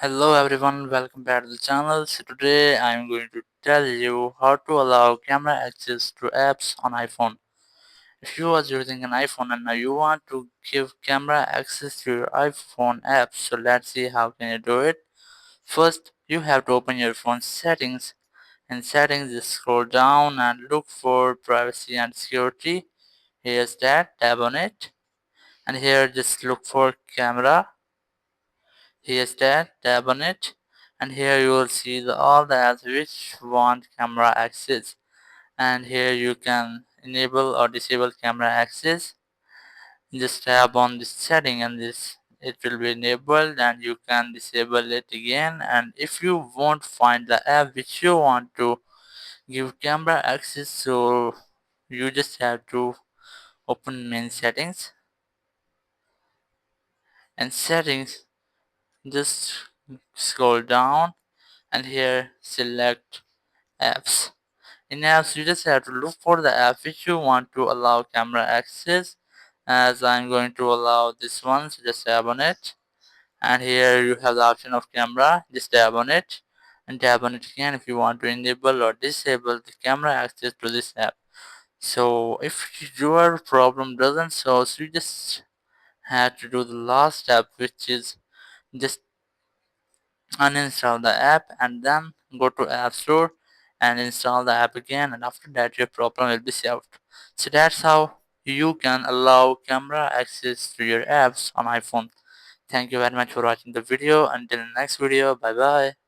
Hello everyone, welcome back to the channel. So today I am going to tell you how to allow camera access to apps on iPhone. If you are using an iPhone and now you want to give camera access to your iPhone apps, so let's see how can you do it. First, you have to open your phone settings. In settings, just scroll down and look for privacy and security. Here's that, tap on it. And here just look for camera. Here's that, tap on it, and here you will see all the apps which want camera access, and here you can enable or disable camera access. Just tap on this setting and this it will be enabled, and you can disable it again. And if you won't find the app which you want to give camera access, so you just have to open main settings, and settings, just scroll down and here select apps. In apps, you just have to look for the app which you want to allow camera access. As I'm going to allow this one, so just tap on it. And here you have the option of camera. Just tap on it and tap on it again if you want to enable or disable the camera access to this app. So if your problem doesn't solve, so you just have to do the last step, which is just uninstall the app and then go to App Store and install the app again, and after that your problem will be solved. So that's how you can allow camera access to your apps on iPhone. Thank you very much for watching the video. Until next video, bye bye.